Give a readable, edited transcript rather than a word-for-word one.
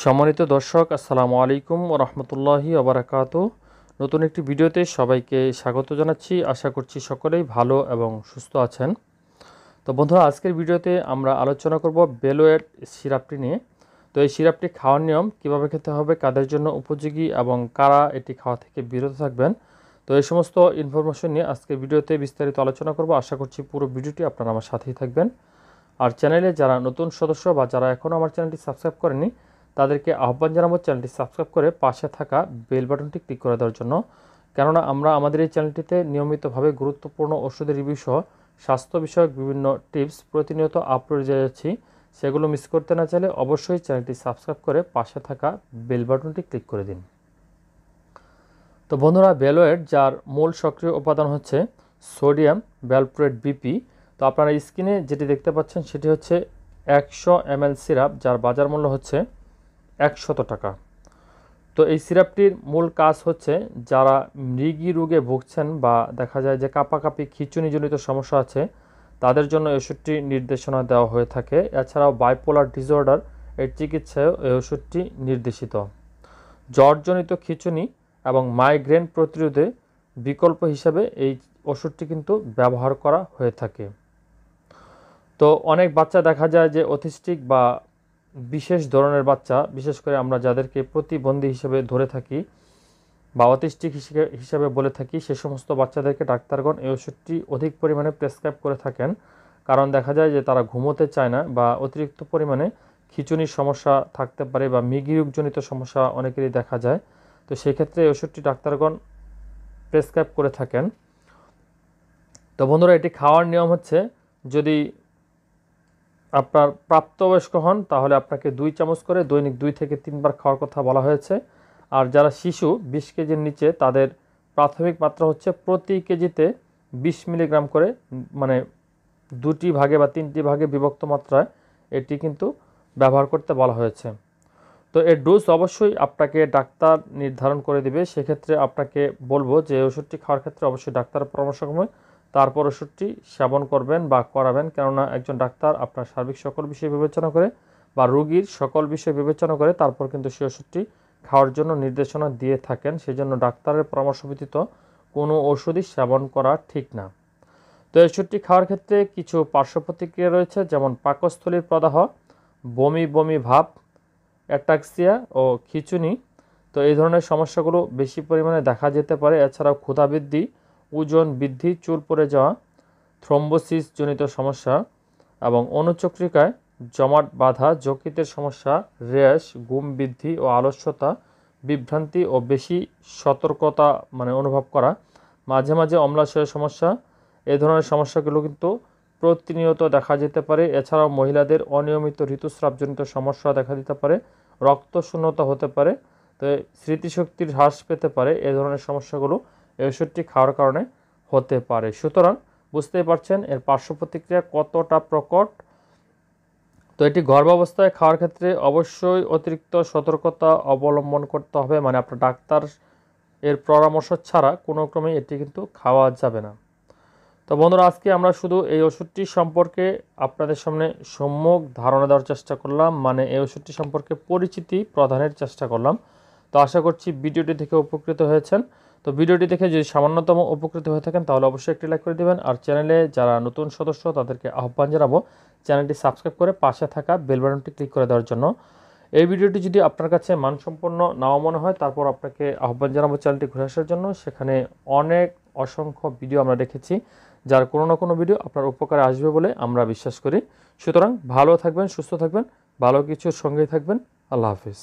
সম্মানিত দর্শক, আসসালামু আলাইকুম ওয়া রাহমাতুল্লাহি ওয়া বারাকাতুহু। নতুন একটি ভিডিওতে সবাইকে স্বাগত জানাচ্ছি। আশা করছি সকলেই ভালো এবং সুস্থ আছেন। তো বন্ধুরা, আজকের ভিডিওতে আমরা আলোচনা করব বেলোয়েট সিরাপটি নিয়ে। তো এই সিরাপটি খাওয়ার নিয়ম, কিভাবে খেতে হবে, কাদের জন্য উপযোগী এবং কারা এটি খাওয়া থেকে বিরত থাকবেন। তো এই সমস্ত ইনফরমেশন নিয়ে আজকের ভিডিওতে বিস্তারিত আলোচনা করব। আশা করছি পুরো ভিডিওটি আপনারা আমার সাথেই থাকবেন। আর চ্যানেলে যারা নতুন সদস্য বা যারা এখনও আমার চ্যানেলটি সাবস্ক্রাইব করেনি, তাদেরকে আহ্বান জানাবো চ্যানেলটি সাবস্ক্রাইব করে পাশে থাকা বেল বাটনটি ক্লিক করে দেওয়ার জন্য। কেননা আমরা আমাদের এই চ্যানেলটিতে নিয়মিতভাবে গুরুত্বপূর্ণ ওষুধের রিভিউ সহ স্বাস্থ্য বিষয়ক বিভিন্ন টিপস প্রতিনিয়ত আপলোড যাচ্ছি। সেগুলো মিস করতে না চাইলে অবশ্যই চ্যানেলটি সাবস্ক্রাইব করে পাশে থাকা বেল বাটনটি ক্লিক করে দিন। তো বন্ধুরা, বেলোয়েট, যার মূল সক্রিয় উপাদান হচ্ছে সোডিয়াম ভ্যালপ্রেট বিপি। তো আপনারা স্ক্রিনে যেটি দেখতে পাচ্ছেন সেটি হচ্ছে 100 ml সিরাপ, যার বাজার মূল্য হচ্ছে 100 টাকা। তো এই সিরাপটির মূল কাজ হচ্ছে যারা মৃগী রোগে ভুগছেন বা দেখা যায় যে কাঁপাকাঁপি খিঁচুনিজনিত সমস্যা আছে, তাদের জন্য এই ওষুধটি নির্দেশনা দেওয়া হয়ে থাকে। এছাড়াও বাইপোলার ডিসঅর্ডার এর চিকিৎসায়ও এই ওষুধটি নির্দেশিত। জ্বরজনিত খিঁচুনি এবং মাইগ্রেন প্রতিরোধে বিকল্প হিসাবে এই ওষুধটি কিন্তু ব্যবহার করা হয়ে থাকে। তো অনেক বাচ্চা দেখা যায় যে অটিস্টিক বা বিশেষ ধরনের বাচ্চা, বিশেষ করে আমরা যাদেরকে প্রতিবন্ধী হিসেবে ধরে থাকি বা অটিস্টিক হিসেবে বলে থাকি, সে সমস্ত বাচ্চাদেরকে ডাক্তারগণ এই ওষুধটি অধিক পরিমাণে প্রেসক্রাইব করে থাকেন। কারণ দেখা যায় যে তারা ঘুমোতে চায় না বা অতিরিক্ত পরিমাণে খিঁচুনির সমস্যা থাকতে পারে বা মৃগীরোগজনিত সমস্যা অনেকেরই দেখা যায়। তো সেক্ষেত্রে এই ওষুধটি ডাক্তারগণ প্রেসক্রাইব করে থাকেন। তো বন্ধুরা, এটি খাওয়ার নিয়ম হচ্ছে, যদি আপনার প্রাপ্তবয়স্ক হন তাহলে আপনাকে 2 চামচ করে দৈনিক 2 থেকে 3 বার খাওয়ার কথা বলা হয়েছে। আর যারা শিশু 20 কেজির নিচে, তাদের প্রাথমিক মাত্রা হচ্ছে প্রতি কেজিতে 20 মিলিগ্রাম করে, মানে 2টি ভাগে বা 3টি ভাগে বিভক্ত মাত্রায় এটি কিন্তু ব্যবহার করতে বলা হয়েছে। তো এর ডোজ অবশ্যই আপনাকে ডাক্তার নির্ধারণ করে দিবে। সেক্ষেত্রে আপনাকে বলবো যে ওষুধটি খাওয়ার ক্ষেত্রে অবশ্যই ডাক্তারের পরামর্শক্রমে তারপর ওষুধটি সেবন করবেন বা করাবেন। কেননা একজন ডাক্তার আপনার সার্বিক সকল বিষয় বিবেচনা করে বা রোগীর সকল বিষয় বিবেচনা করে তারপর কিন্তু সেই ওষুধটি খাওয়ার জন্য নির্দেশনা দিয়ে থাকেন। সেই জন্য ডাক্তারের পরামর্শ ব্যতীত কোনো ওষুধই সেবন করা ঠিক না। তো এই ওষুধটি খাওয়ার ক্ষেত্রে কিছু পার্শ্ব প্রতিক্রিয়া রয়েছে, যেমন পাকস্থলীর প্রদাহ, বমি বমি ভাব, অ্যাটাক্সিয়া ও খিঁচুনি। তো এই ধরনের সমস্যাগুলো বেশি পরিমাণে দেখা যেতে পারে। এছাড়াও ক্ষুধা বৃদ্ধি, ওজন বৃদ্ধি, চুল পড়ে যাওয়া, থ্রম্বোসিস জনিত সমস্যা এবং অনুচক্রিকায় জমাট বাঁধা, যকৃতের সমস্যা, র্যাশ, ঘুম বৃদ্ধি ও আলস্যতা, বিভ্রান্তি ও বেশি সতর্কতা অনুভব করা, মাঝে মাঝে অম্লাশয়ের সমস্যা, এই ধরনের সমস্যাগুলো কিন্তু প্রতিনিয়ত দেখা যেতে পারে। এছাড়াও মহিলাদের অনিয়মিত ঋতুস্রাবজনিত সমস্যা দেখা দিতে পারে, রক্তশূন্যতা হতে পারে, তো স্মৃতিশক্তির হ্রাস পেতে পারে। এই ধরনের সমস্যাগুলো এই ওষুধটি খাওয়ার কারণে হতে পারে। সুতরাং বুঝতেই পারছেন এর পার্শ্ব প্রতিক্রিয়া কতটা প্রকট। তো এটি গর্ভাবস্থায় খাওয়ার ক্ষেত্রে অবশ্যই অতিরিক্ত সতর্কতা অবলম্বন করতে হবে। আপনার ডাক্তার এর পরামর্শ ছাড়া কোনো ক্রমে এটি কিন্তু খাওয়া যাবে না। তো বন্ধুরা, আজকে আমরা শুধু এই ওষুধটি সম্পর্কে আপনাদের সামনে সম্যক ধারণা দেওয়ার চেষ্টা করলাম, এই ওষুধটি সম্পর্কে পরিচিতি প্রদানের চেষ্টা করলাম। তো আশা করছি ভিডিওটি থেকে উপকৃত হয়েছেন। তো ভিডিওটি দেখে যদি সামান্যতম উপকৃত হয়ে থাকেন তাহলে অবশ্যই একটি লাইক করে দেবেন। আর চ্যানেলে যারা নতুন সদস্য তাদেরকে আহ্বান জানাবো চ্যানেলটি সাবস্ক্রাইব করে পাশে থাকা বেল বাটনটি ক্লিক করে দেওয়ার জন্য। এই ভিডিওটি যদি আপনার কাছে মানসম্পন্ন নাও মনে হয়, তারপর আপনাকে আহ্বান জানাবো চ্যানেলটি ঘুরে আসার জন্য। সেখানে অসংখ্য ভিডিও আমরা রেখেছি, যার কোনো না কোনো ভিডিও আপনার উপকারে আসবে বলে আমরা বিশ্বাস করি। সুতরাং ভালো থাকবেন, সুস্থ থাকবেন, ভালো কিছুর সঙ্গেই থাকবেন। আল্লাহ হাফিজ।